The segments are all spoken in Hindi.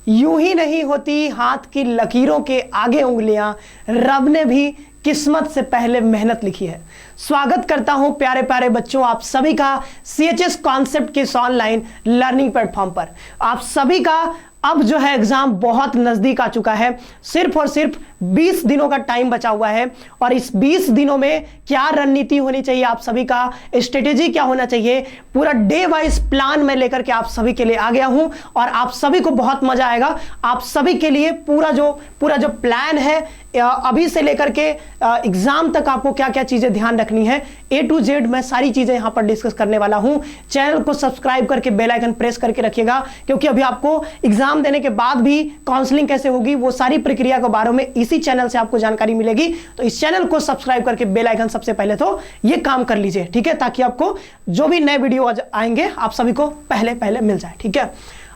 यूं ही नहीं होती हाथ की लकीरों के आगे उंगलियां, रब ने भी किस्मत से पहले मेहनत लिखी है। स्वागत करता हूं प्यारे प्यारे बच्चों आप सभी का CHS कॉन्सेप्ट के इस ऑनलाइन लर्निंग प्लेटफॉर्म पर। आप सभी का अब जो है एग्जाम बहुत नजदीक आ चुका है। सिर्फ और सिर्फ 20 दिनों का टाइम बचा हुआ है और इस 20 दिनों में क्या रणनीति होनी चाहिए, आप सभी का स्ट्रेटेजी क्या होना चाहिए, पूरा डे वाइज प्लान मैं लेकर के आप सभी के लिए आ गया हूं और आप सभी को बहुत मजा आएगा। आप सभी के लिए पूरा जो प्लान है अभी से लेकर के एग्जाम तक आपको क्या क्या चीजें ध्यान रखनी है A to Z मैं सारी चीजें यहां पर डिस्कस करने वाला हूं। चैनल को सब्सक्राइब करके बेल आइकन प्रेस करके रखिएगा, क्योंकि अभी आपको एग्जाम देने के बाद भी काउंसलिंग कैसे होगी वो सारी प्रक्रिया के बारे में इसी चैनल से आपको जानकारी मिलेगी। तो इस चैनल को सब्सक्राइब करके बेल आइकन सबसे पहले तो ये काम कर लीजिए, ठीक है, ताकि आपको जो भी नए वीडियो आएंगे आप सभी को पहले मिल जाए, ठीक है।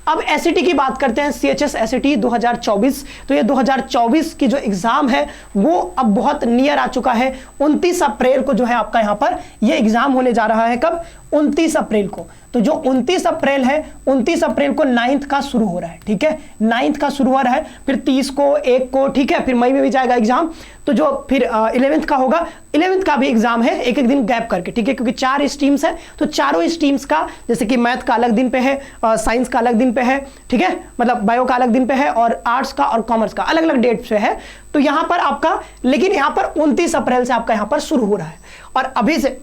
अब SAT की बात करते हैं, CHS SAT 2024। तो ये 2024 की जो एग्जाम है वो अब बहुत नियर आ चुका है। 29 अप्रैल को जो है आपका यहाँ पर ये एग्जाम होने जा रहा है। कब? 29 अप्रैल को। तो जो 29 अप्रैल है, 29 अप्रैल को 9th का शुरू हो रहा है, ठीक है, 9th का शुरू हो रहा है, फिर 30 को, 1 को, ठीक है, फिर मई में भी जाएगा एग्जाम। तो जो फिर 11th का होगा, 11th का भी एग्जाम है, एक दिन गैप करके, ठीक है, क्योंकि 4 स्ट्रीम्स है तो चारों स्ट्रीम्स का, जैसे कि मैथ का अलग दिन पे है, साइंस का अलग दिन पे है, ठीक है, मतलब बायो का अलग दिन पे है और आर्ट्स का और कॉमर्स का अलग अलग डेट पे है। तो यहां पर आपका, लेकिन यहां पर 29 अप्रैल से आपका यहां पर शुरू हो रहा है और अभी से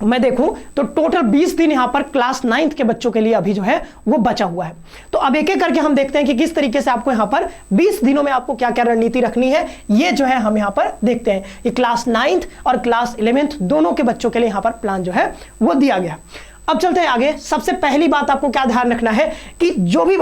मैं देखूं तो टोटल 20 दिन यहां पर क्लास 9th के बच्चों के लिए अभी जो है वो बचा हुआ है। तो अब एक एक करके हम देखते हैं कि किस तरीके से आपको यहां पर 20 दिनों में आपको क्या क्या रणनीति रखनी है, ये जो है हम यहां पर देखते हैं। ये क्लास 9th और क्लास 11th दोनों के बच्चों के लिए यहां पर प्लान जो है वो दिया गया। अब चलते हैं आगे। सबसे पहली बात आपको क्या ध्यान रखना है कि जो भी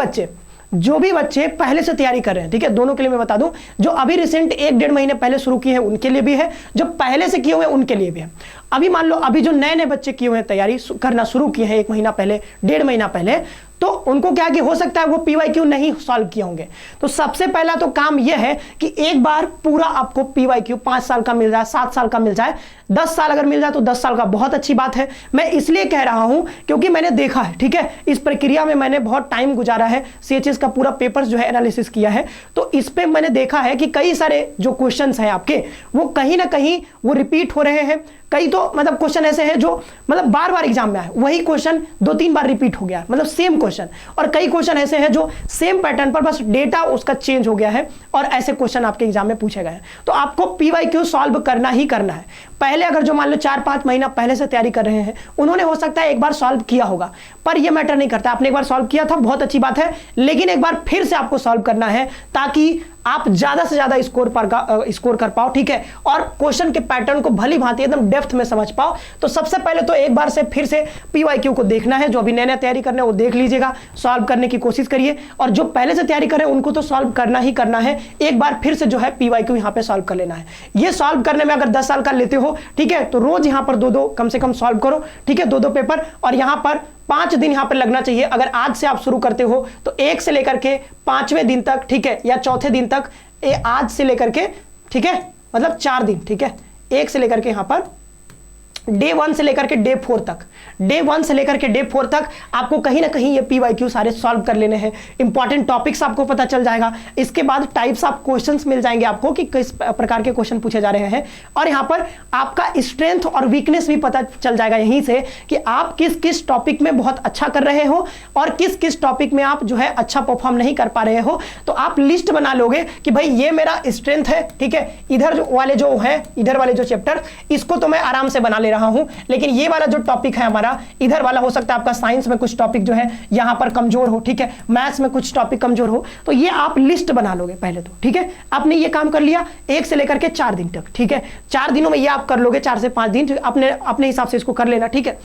बच्चे पहले से तैयारी कर रहे हैं, ठीक है, दोनों के लिए मैं बता दूं, जो अभी रिसेंट 1-1.5 महीने पहले शुरू किए हैं उनके लिए भी है, जो पहले से किए हुए हैं उनके लिए भी है। अभी मान लो अभी जो नए बच्चे किए हुए हैं, तैयारी करना शुरू किए हैं 1 महीना पहले, 1.5 महीना पहले, तो उनको क्या कि हो सकता है वो PYQ नहीं सॉल्व किए होंगे। तो सबसे पहला तो काम यह है कि एक बार पूरा आपको PYQ 5 साल का मिल जाए, 7 साल का मिल जाए, 10 साल अगर मिल जाए तो 10 साल का बहुत अच्छी बात है। मैं इसलिए कह रहा हूं क्योंकि मैंने देखा है, ठीक है, इस प्रक्रिया में मैंने बहुत टाइम गुजारा है, CHS का पूरा पेपर्स जो है एनालिसिस किया है, तो इस पे मैंने देखा है कि कई सारे जो क्वेश्चंस हैं आपके वो कहीं ना कहीं वो रिपीट हो रहे हैं। कई तो मतलब क्वेश्चन ऐसे हैं जो मतलब बार बार एग्जाम में आए, वही क्वेश्चन 2-3 बार रिपीट हो गया, मतलब सेम क्वेश्चन, और कई क्वेश्चन ऐसे हैं जो सेम पैटर्न पर बस डेटा उसका चेंज हो गया है और ऐसे क्वेश्चन आपके एग्जाम में पूछे गए हैं। तो आपको PYQ सॉल्व करना ही करना है। पहले अगर जो मान लो 4-5 महीना पहले से तैयारी कर रहे हैं, उन्होंने हो सकता है एक बार सॉल्व किया होगा, पर यह मैटर नहीं करता। आपने एक बार सॉल्व किया था, बहुत अच्छी बात है, लेकिन एक बार फिर से आपको सॉल्व करना है ताकि आप ज्यादा से ज्यादा स्कोर कर पाओ, ठीक है, और क्वेश्चन के पैटर्न को भली भांति एकदम डेप्थ में समझ पाओ। तो सबसे पहले तो एक बार से फिर से PYQ को देखना है। जो अभी नया तैयारी करना है वो देख लीजिएगा, सॉल्व करने की कोशिश करिए, और जो पहले से तैयारी कर रहे हैं उनको तो सॉल्व करना ही करना है। एक बार फिर से जो है PYQ यहां पे सॉल्व कर लेना है। ये सॉल्व करने में अगर 10 साल का लेते हो, ठीक है, तो रोज यहां पर 2-2 कम से कम सॉल्व करो, ठीक है, 2-2 पेपर, और यहां पर 5 दिन यहां पर लगना चाहिए। अगर आज से आप शुरू करते हो तो 1 से लेकर के 5वें दिन तक, ठीक है, या 4थे दिन तक, आज से लेकर के, ठीक है, मतलब 4 दिन, ठीक है, 1 से लेकर के यहां पर डे 1 से लेकर के डे 4 तक, डे 1 से लेकर के डे 4 तक आपको कहीं ना कहीं ये PYQ सारे सॉल्व कर लेने हैं। इंपॉर्टेंट टॉपिक्स आपको पता चल जाएगा। इसके बाद टाइप्स ऑफ क्वेश्चंस मिल जाएंगे आपको कि किस प्रकार के क्वेश्चन पूछे जा रहे हैं, और यहां पर आपका स्ट्रेंथ और वीकनेस भी पता चल जाएगा यहीं से कि आप किस किस टॉपिक में बहुत अच्छा कर रहे हो और किस किस टॉपिक में आप जो है अच्छा परफॉर्म नहीं कर पा रहे हो। तो आप लिस्ट बना लोगे कि भाई ये मेरा स्ट्रेंथ है, ठीक है, इधर वाले जो चैप्टर इसको तो मैं आराम से बना ले रहा हूं, लेकिन ये वाला जो टॉपिक है हमारा, इधर वाला हो सकता है आपका साइंस में कुछ टॉपिक जो है यहां पर कमजोर हो, ठीक है, मैथ्स में कुछ टॉपिक कमजोर हो, तो ये आप लिस्ट बना लोगे पहले तो, ठीक है। आपने ये काम कर लिया 1 से लेकर के 4 दिन तक, ठीक है, 4 दिनों में ये आप कर लोगे, 4 से 5 दिन अपने हिसाब से इसको कर लेना, ठीक है।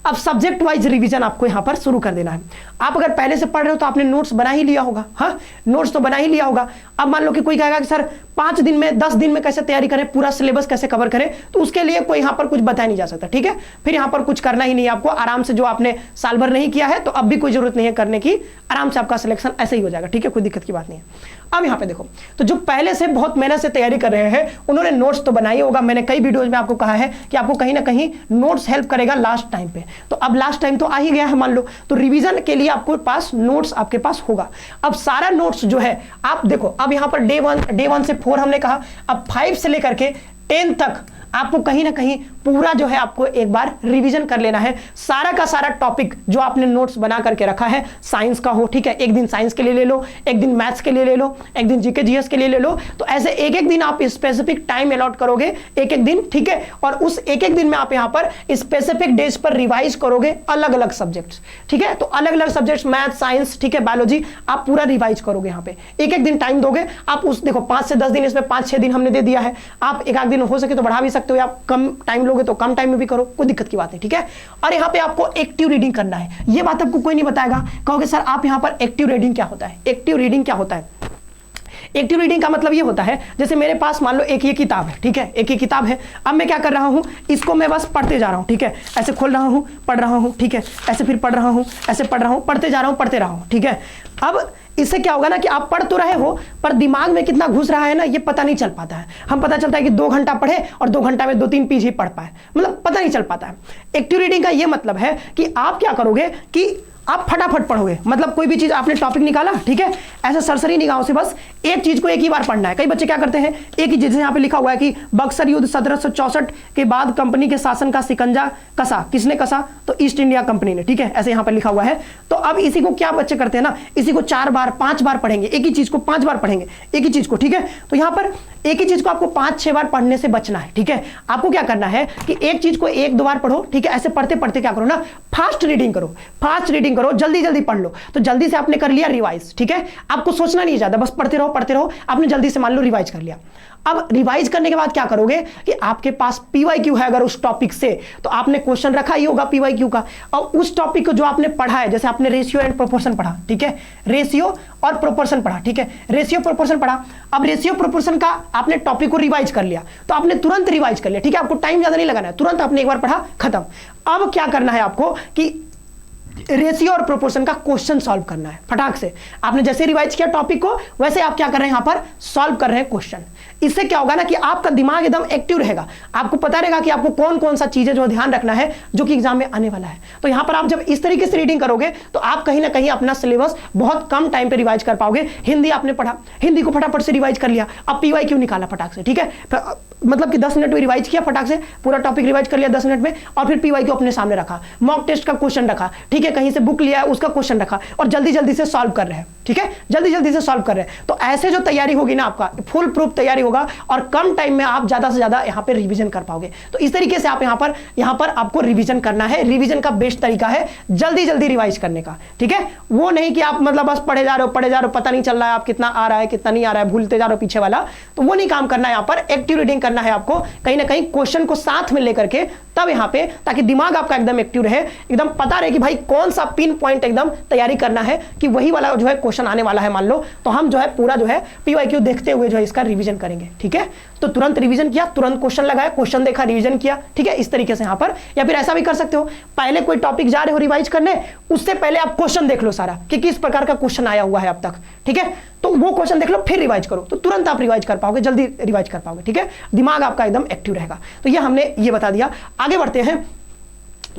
अब सब्जेक्ट वाइज रिवीजन आपको यहां पर शुरू कर देना है। आप अगर पहले से पढ़ रहे हो तो आपने नोट्स बना ही लिया होगा, हाँ, नोट्स तो बना ही लिया होगा। अब मान लो कि कोई कहेगा कि सर 5 दिन में 10 दिन में कैसे तैयारी करें, पूरा सिलेबस कैसे कवर करें, तो उसके लिए कोई यहां पर कुछ बताया नहीं जा सकता, ठीक है। फिर यहां पर कुछ करना ही नहीं है आपको, आराम से जो आपने साल भर नहीं किया है तो अब भी कोई जरूरत नहीं है करने की, आराम से आपका सिलेक्शन ऐसे ही हो जाएगा, ठीक है, कोई दिक्कत की बात नहीं है। अब यहां पे देखो, तो जो पहले से बहुत मेहनत से तैयारी कर रहे हैं उन्होंने नोट्स तो बनाई होगा। मैंने कई वीडियोज में आपको कहा है कि आपको कहीं ना कहीं नोट्स हेल्प करेगा लास्ट टाइम पे। तो अब लास्ट टाइम तो आ ही गया है मान लो, तो रिवीजन के लिए आपको पास नोट्स आपके पास होगा। अब सारा नोट्स जो है आप देखो, अब यहां पर डे वन से 4 हमने कहा, अब 5 से लेकर के 10 तक आपको कहीं ना कहीं पूरा जो है आपको एक बार रिवीजन कर लेना है। सारा का सारा टॉपिक जो आपने नोट्स बना करके रखा है, साइंस का हो, ठीक है, एक दिन साइंस के लिए ले लो, एक दिन मैथ्स के लिए ले लो, एक दिन जीके जीएस के लिए ले लो। तो ऐसे एक एक दिन आप स्पेसिफिक टाइम अलॉट करोगे, एक एक दिन, ठीक है, और उस एक एक दिन में आप यहाँ पर स्पेसिफिक डेज पर रिवाइज करोगे अलग अलग सब्जेक्ट्स, ठीक है। तो अलग अलग सब्जेक्ट्स, मैथ, साइंस, ठीक है, बायोलॉजी, आप पूरा रिवाइज करोगे। यहाँ पे एक एक दिन टाइम दोगे आप। उस देखो 5 से 10 दिन, इसमें 5-6 दिन हमने दे दिया है, आप एक आध दिन हो सके तो बढ़ा भी सकते हो, आप कम टाइम लोगे तो कम टाइम में भी करो, कोई दिक्कत की बात नहीं, ठीक है। और यहाँ पे आपको एक्टिव रीडिंग करना है, ये बात आपको कोई नहीं बताएगा। कहोगे सर आप यहाँ पर एक्टिव रीडिंग क्या होता है? एक्टिव रीडिंग क्या होता है? एक्टिव रीडिंग का मतलब ये होता है, जैसे मेरे पास मान लो एक ये किताब है, ठीक है, एक ही किताब है। अब मैं क्या कर रहा हूं, इसको मैं बस पढ़ते जा रहा हूं, ठीक है, ऐसे खोल रहा हूं, पढ़ रहा हूं, ठीक है, ऐसे फिर पढ़ रहा हूं, ऐसे पढ़ रहा हूं, पढ़ते जा रहा हूं, पढ़ते रहा हूं, ठीक है। अब इससे क्या होगा ना कि आप पढ़ तो रहे हो पर दिमाग में कितना घुस रहा है ना, ये पता नहीं चल पाता है। हम पता चलता है कि 2 घंटा पढ़े और 2 घंटा में 2-3 पेज ही पढ़ पाए, मतलब पता नहीं चल पाता है। एक्टिव रीडिंग का ये मतलब है कि आप क्या करोगे कि आप फटाफट पढ़ोगे, मतलब कोई भी चीज आपने टॉपिक निकाला, ठीक है, ऐसे सरसरी निगाहों से बस एक चीज को एक ही बार पढ़ना है। कई बच्चे क्या करते हैं, एक ही चीज, जैसे यहाँ पे लिखा हुआ है कि बक्सर युद्ध 1764 के बाद कंपनी के शासन का शिकंजा कसा, किसने कसा? तो ईस्ट इंडिया कंपनी ने, ठीक है, ऐसे यहाँ पे लिखा हुआ है। तो अब इसी को क्या बच्चे करते हैं ना, इसी को 4 बार 5 बार पढ़ेंगे, एक ही चीज को 5 बार पढ़ेंगे, एक ही चीज को, ठीक है। तो यहाँ पर एक ही चीज को आपको 5-6 बार पढ़ने से बचना है, ठीक है। आपको क्या करना है कि एक चीज को 1-2 बार पढ़ो, ठीक है, ऐसे पढ़ते पढ़ते क्या करो ना, फास्ट रीडिंग करो, फास्ट रीडिंग करो, जल्दी जल्दी पढ़ लो। तो जल्दी से आपने कर लिया रिवाइज, ठीक है, आपको सोचना नहीं ज्यादा, बस पढ़ते रहो, आपने जल्दी से मान लो रिवाइज कर लिया। अब रिवाइज करने के बाद क्या करोगे कि आपके पास पीवाईक्यू है अगर उस टॉपिक से, तो आपने क्वेश्चन रखा ही होगा पीवाईक्यू का, और उस टॉपिक को जो आपने पढ़ा है, जैसे आपने रेशियो एंड प्रोपोर्शन पढ़ा, ठीक है, रेशियो और प्रोपोर्शन पढ़ा, ठीक है, रेशियो प्रोपोर्शन पढ़ा। अब रेशियो प्रोपोर्शन का आपने टॉपिक को रिवाइज कर लिया, तो आपने तुरंत रिवाइज कर लिया, ठीक है, आपको टाइम ज्यादा नहीं लगाना है, तुरंत आपने एक बार पढ़ा, खत्म। अब क्या करना है आपको कि रेशियो और प्रोपोर्शन का क्वेश्चन सॉल्व करना है फटाक से। आपने जैसे रिवाइज किया टॉपिक को, वैसे आप क्या कर रहे हैं, यहां पर सॉल्व कर रहे हैं क्वेश्चन। इससे क्या होगा ना कि आपका दिमाग एकदम एक्टिव रहेगा, आपको पता रहेगा कि आपको कौन कौन सा चीजें जो ध्यान रखना है जो कि एग्जाम में आने वाला है। तो यहां पर आप जब इस तरीके से रीडिंग करोगे तो आप कहीं ना कहीं अपना सिलेबस बहुत कम टाइम पे रिवाइज कर पाओगे। हिंदी आपने पढ़ा, हिंदी को फटाफट से रिवाइज कर लिया, अब पीवाईक्यू निकाला फटाक से, ठीक है, मतलब कि 10 मिनट में रिवाइज किया, फटाक से पूरा टॉपिक रिवाइज कर लिया 10 मिनट में, और फिर पीवाईक्यू अपने सामने रखा, मॉक टेस्ट का क्वेश्चन रखा, ठीक है, कहीं से बुक लिया उसका क्वेश्चन रखा, और जल्दी जल्दी से सॉल्व कर रहे हैं, ठीक है, जल्दी जल्दी से सॉल्व कर रहे हैं। तो ऐसे जो तैयारी होगी ना, आपका फुल प्रूफ तैयारी होगा, और कम टाइम में आप ज्यादा से ज्यादा यहाँ पे रिवीजन कर पाओगे। तो इस तरीके से आप यहाँ पर आपको रिवीजन करना है। रिवीजन का बेस्ट तरीका है जल्दी जल्दी रिवाइज करने का, ठीक है, वो नहीं कि आप मतलब बस पढ़े जा रहे हो, पता नहीं चल रहा है आप कितना आ रहा है कितना नहीं आ रहा है, भूलते जा रहे हो पीछे वाला, तो वो नहीं काम करना है। यहाँ पर एक्टिव रीडिंग करना है आपको, कहीं ना कहीं क्वेश्चन को साथ में लेकर के, तब यहाँ पे, ताकि दिमाग आपका एकदम एक्टिव रहे, एकदम पता रहे कि भाई कौन सा पिन पॉइंट एकदम तैयारी करना है कि वही वाला जो है क्वेश्चन आने वाला है मान लो, तो हम जो है पूरा जो है पीवाईक्यू देखते हुए जो है इसका रिवीजन करेंगे, ठीक है। तो तुरंत रिवीजन किया, तुरंत क्वेश्चन लगाया, क्वेश्चन देखा, रिवीजन किया, ठीक है, इस तरीके से यहाँ पर। या फिर ऐसा भी कर सकते हो, पहले कोई टॉपिक जा रहे हो रिवाइज करने, उससे पहले आप क्वेश्चन देख लो सारा कि किस प्रकार का क्वेश्चन आया हुआ है अब तक, ठीक है, तो वो क्वेश्चन देख लो फिर रिवाइज करो, तो तुरंत आप रिवाइज कर पाओगे, जल्दी रिवाइज कर पाओगे, ठीक है, दिमाग आपका एकदम एक्टिव रहेगा। तो ये हमने ये बता दिया। आगे बढ़ते हैं,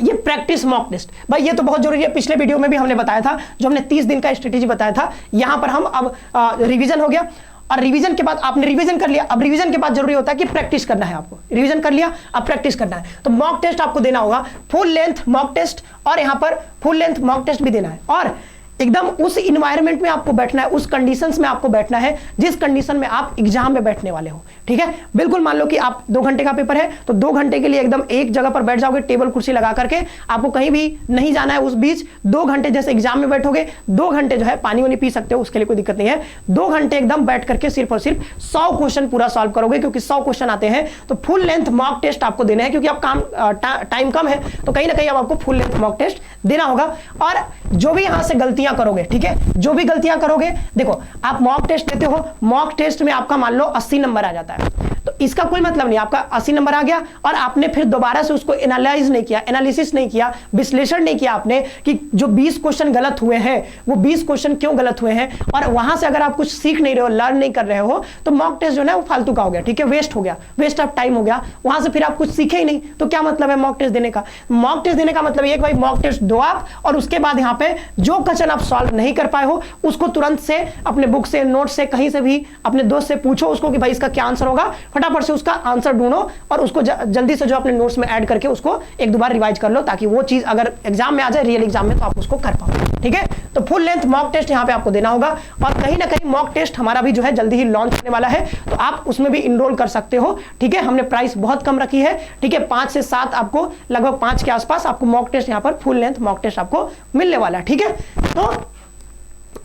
ये प्रैक्टिस मॉक टेस्ट, भाई ये तो बहुत जरूरी है। पिछले वीडियो में भी हमने बताया था, जो हमने 30 दिन का स्ट्रेटेजी बताया था, यहां पर हम अब रिवीजन हो गया, और रिवीजन के बाद आपने रिवीजन कर लिया, अब रिवीजन के बाद जरूरी होता है कि प्रैक्टिस करना है आपको। रिवीजन कर लिया, अब प्रैक्टिस करना है, तो मॉक टेस्ट आपको देना होगा, फुल लेंथ मॉक टेस्ट, और यहां पर फुल लेंथ मॉक टेस्ट भी देना है, और एकदम उस इन्वायरमेंट में आपको बैठना है, उस कंडीशंस में आपको बैठना है जिस कंडीशन में आप एग्जाम में बैठने वाले हो, ठीक है। बिल्कुल मान लो कि आप 2 घंटे का पेपर है, तो 2 घंटे के लिए एकदम एक जगह पर बैठ जाओगे, टेबल कुर्सी लगा करके, आपको कहीं भी नहीं जाना है। उस बीच 2 घंटे जैसे एग्जाम में बैठोगे, 2 घंटे जो है पानी वानी पी सकते हो, उसके लिए कोई दिक्कत नहीं है। 2 घंटे एकदम बैठ करके सिर्फ और सिर्फ 100 क्वेश्चन पूरा सॉल्व करोगे, क्योंकि 100 क्वेश्चन आते हैं, तो फुल लेंथ मॉक टेस्ट आपको देना है, क्योंकि आप टाइम कम है, तो कहीं ना कहीं अब आपको फुल लेंथ मॉक टेस्ट देना होगा। और जो भी यहां से गलतियां करोगे, ठीक है, जो भी गलतियां करोगे, देखो आप मॉक टेस्ट देते हो, मॉक टेस्ट में आपका मान लो 80 नंबर आ जाता है, तो इसका कोई मतलब नहीं, आपका 80 नंबर आ गया और आपने फिर दोबारा से उसको एनालाइज नहीं किया, एनालिसिस नहीं किया, विश्लेषण नहीं किया आपने कि जो 20 क्वेश्चन गलत हुए हैं वो 20 क्वेश्चन क्यों गलत हुए हैं, और वहां से अगर आप कुछ सीख नहीं रहे हो, लर्न नहीं कर रहे हो, तो मॉक टेस्ट जो है वो फालतू का हो गया, ठीक है, वेस्ट हो गया, वेस्ट ऑफ टाइम हो गया, वहां से फिर आप कुछ सीखे ही नहीं, तो क्या मतलब है मॉक टेस्ट देने का? मॉक टेस्ट देने का मतलब ये कि भाई मॉक टेस्ट दो आप, और उसके बाद यहाँ पे जो क्वेश्चन आप सॉल्व नहीं कर पाए हो उसको तुरंत से अपने बुक से, नोट से, कहीं से भी अपने दोस्त से पूछो उसको कि भाई इसका क्या आंसर होगा, फटाफट से उसका आंसर ढूंढो और उसको जल्दी से जो अपने नोट्स में ऐड करके उसको एक दो बार रिवाइज कर लो, ताकि वो चीज अगर एग्जाम में आ जाए, रियल एग्जाम में, तो आप उसको कर पाओ, ठीक है। तो फुल लेंथ मॉक टेस्ट यहाँ पे आपको देना होगा, और कहीं ना कहीं मॉक टेस्ट हमारा भी जो है जल्दी ही लॉन्च होने वाला है, तो आप उसमें भी इनरोल कर सकते हो, ठीक है। हमने प्राइस बहुत कम रखी है, ठीक है, 5 से 7 आपको, लगभग 5 के आसपास आपको मॉक टेस्ट यहाँ पर फुल लेंथ मॉक टेस्ट आपको मिलने वाला है, ठीक है। तो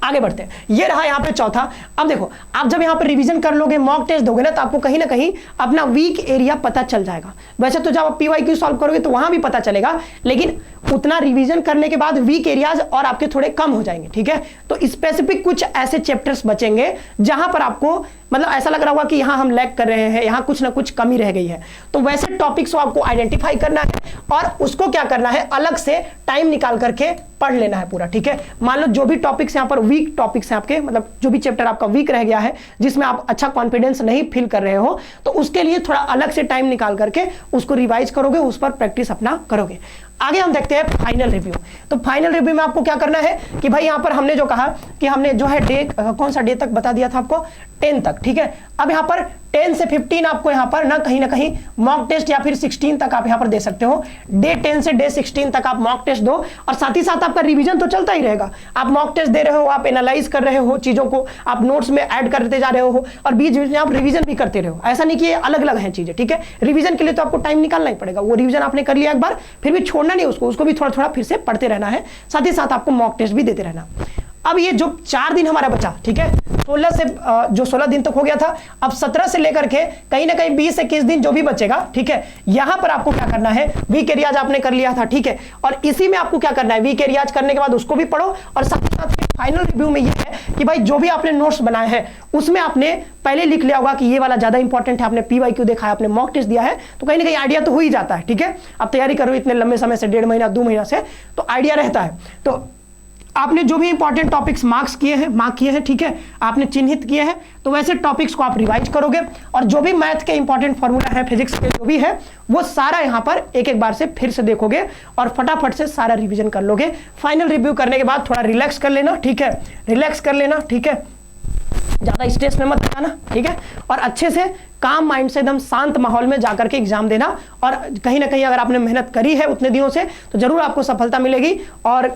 आगे बढ़ते हैं, ये रहा यहाँ पे चौथा। अब देखो, आप जब यहाँ पे रिवीजन कर लोगे, मॉक टेस्ट दोगे ना, तो आपको कहीं ना कहीं अपना वीक एरिया पता चल जाएगा। वैसे तो जब आप पीवाईक्यू सॉल्व करोगे तो वहां भी पता चलेगा, लेकिन उतना रिवीजन करने के बाद वीक एरियाज और आपके थोड़े कम हो जाएंगे, ठीक है। तो स्पेसिफिक कुछ ऐसे चैप्टर्स बचेंगे जहां पर आपको मतलब ऐसा लग रहा होगा कि यहां हम लैग कर रहे हैं, यहां कुछ ना कुछ कमी रह गई है, तो वैसे टॉपिक्स को आपको आइडेंटिफाई करना है और उसको क्या करना है, अलग से टाइम निकाल करके पढ़ लेना है पूरा, ठीक है। मान लो जो भी टॉपिक्स यहाँ पर वीक टॉपिक्स हैं आपके, मतलब जो भी चैप्टर आपका वीक रह गया है, जिसमें आप अच्छा कॉन्फिडेंस नहीं फील कर रहे हो, तो उसके लिए थोड़ा अलग से टाइम निकाल करके उसको रिवाइज करोगे, उस पर प्रैक्टिस अपना करोगे। आगे हम देखते हैं फाइनल रिव्यू। तो फाइनल रिव्यू में आपको क्या करना है कि भाई यहाँ पर हमने जो कहा कि हमने जो है डे, कौन सा डे तक बता दिया था आपको, 10 तक, ठीक है। अब यहाँ पर 10 से 15 आपको यहाँ पर ना कहीं मॉक टेस्ट, या फिर 16 तक आप यहाँ पर दे सकते हो। डे 10 से डे 16 तक आप मॉक टेस्ट दो, और साथ ही साथ आपका रिवीजन तो चलता ही रहेगा। आप मॉक टेस्ट दे रहे हो, आप एनालाइज कर रहे हो चीजों को, आप नोट्स में ऐड करते जा रहे हो, और बीच बीच में आप रिवीजन भी करते रहो। ऐसा नहीं कि ये अलग अलग हैं चीजें, ठीक है। रिवीजन के लिए तो आपको टाइम निकालना ही पड़ेगा, वो रिवीजन आपने कर लिया एक बार, फिर भी छोड़ना नहीं उसको भी थोड़ा थोड़ा फिर से पढ़ते रहना है, साथ ही साथ आपको मॉक टेस्ट भी देते रहना। अब ये जो 4 दिन हमारा बचा, ठीक है, 16 से जो 16 दिन तक हो गया था, अब 17 से लेकर के कहीं ना कहीं 20 से 21 दिन जो भी बचेगा, ठीक है, यहां पर आपको क्या करना है, वीक एरियाज आपने कर लिया था, ठीक है, और इसी में आपको क्या करना है, वीक एरियाज करने के बाद उसको भी पढ़ो, और साथ ही साथ फाइनल रिव्यू में ये है कि भाई जो भी आपने नोट्स बनाए हैं उसमें आपने पहले लिख लिया होगा कि ये वाला ज्यादा इंपॉर्टेंट है, आपने पीवाईक्यू देखा है, आपने मॉक टेस्ट दिया है, तो कहीं ना कहीं आइडिया तो हो ही जाता है, ठीक है। अब तैयारी करो इतने लंबे समय से, 1.5 महीना 2 महीना से, तो आइडिया रहता है। तो आपने जो भी इंपॉर्टेंट टॉपिक्स मार्क किए हैं, ठीक है, आपने चिन्हित किए हैं, तो वैसे टॉपिक्स को आप रिवाइज करोगे, और जो भी मैथ के इंपॉर्टेंट फॉर्मूला है, फिजिक्स के जो भी है, वो सारा यहां पर एक एक बार से फिर से देखोगे और फटाफट से सारा रिवीजन कर लोगे। फाइनल रिव्यू करने के बाद थोड़ा रिलैक्स कर लेना, ठीक है, रिलैक्स कर लेना, ठीक है, ज्यादा स्ट्रेस में मत आना, ठीक है, और अच्छे से काम माइंड से एकदम शांत माहौल में जाकर के एग्जाम देना। और कहीं ना कहीं अगर आपने मेहनत करी है उतने दिनों से, तो जरूर आपको सफलता मिलेगी। और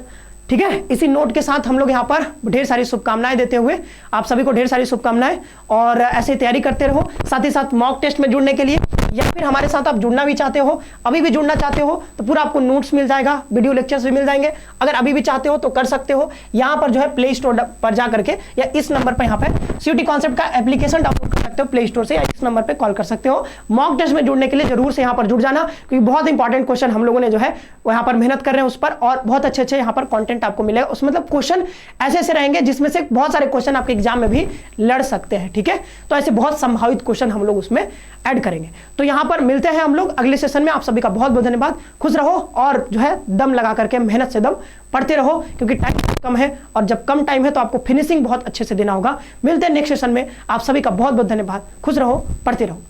ठीक है, इसी नोट के साथ हम लोग यहाँ पर ढेर सारी शुभकामनाएं देते हुए आप सभी को ढेर सारी शुभकामनाएं, और ऐसे तैयारी करते रहो। साथ ही साथ मॉक टेस्ट में जुड़ने के लिए, या फिर हमारे साथ आप जुड़ना भी चाहते हो, अभी भी जुड़ना चाहते हो, तो पूरा आपको नोट्स मिल जाएगा, वीडियो लेक्चर्स भी मिल जाएंगे। अगर अभी भी चाहते हो तो कर सकते हो, यहाँ पर जो है प्ले स्टोर पर जा करके, या इस नंबर पर यहाँ पे सीयूटी कॉन्सेप्ट का एप्लीकेशन डाउनलोड कर सकते हो प्ले स्टोर से, या इस नंबर पर कॉल कर सकते हो। मॉक टेस्ट में जुड़ने के लिए जरूर से यहाँ पर जुड़ जाना, क्योंकि बहुत इंपॉर्टेंट क्वेश्चन हम लोगों ने जो है वो यहाँ पर मेहनत कर रहे हैं उस पर, और बहुत अच्छे अच्छे यहाँ पर कॉन्टेंट आपको मिलेगा। उस मतलब क्वेश्चन ऐसे ऐसे रहेंगे जिसमें से बहुत सारे क्वेश्चन आपके एग्जाम में भी लड़ सकते हैं, ठीक है। तो ऐसे बहुत संभावित क्वेश्चन हम लोग उसमें ऐड करेंगे। तो यहां पर मिलते हैं हम लोग अगले सेशन में। आप सभी का बहुत बहुत धन्यवाद। खुश रहो और जो है दम लगा करके मेहनत से दम पढ़ते रहो, क्योंकि टाइम कम है, और जब कम टाइम है तो आपको फिनिशिंग बहुत अच्छे से देना होगा। मिलते हैं नेक्स्ट सेशन में। आप सभी का बहुत बहुत धन्यवाद। खुश रहो, पढ़ते रहो।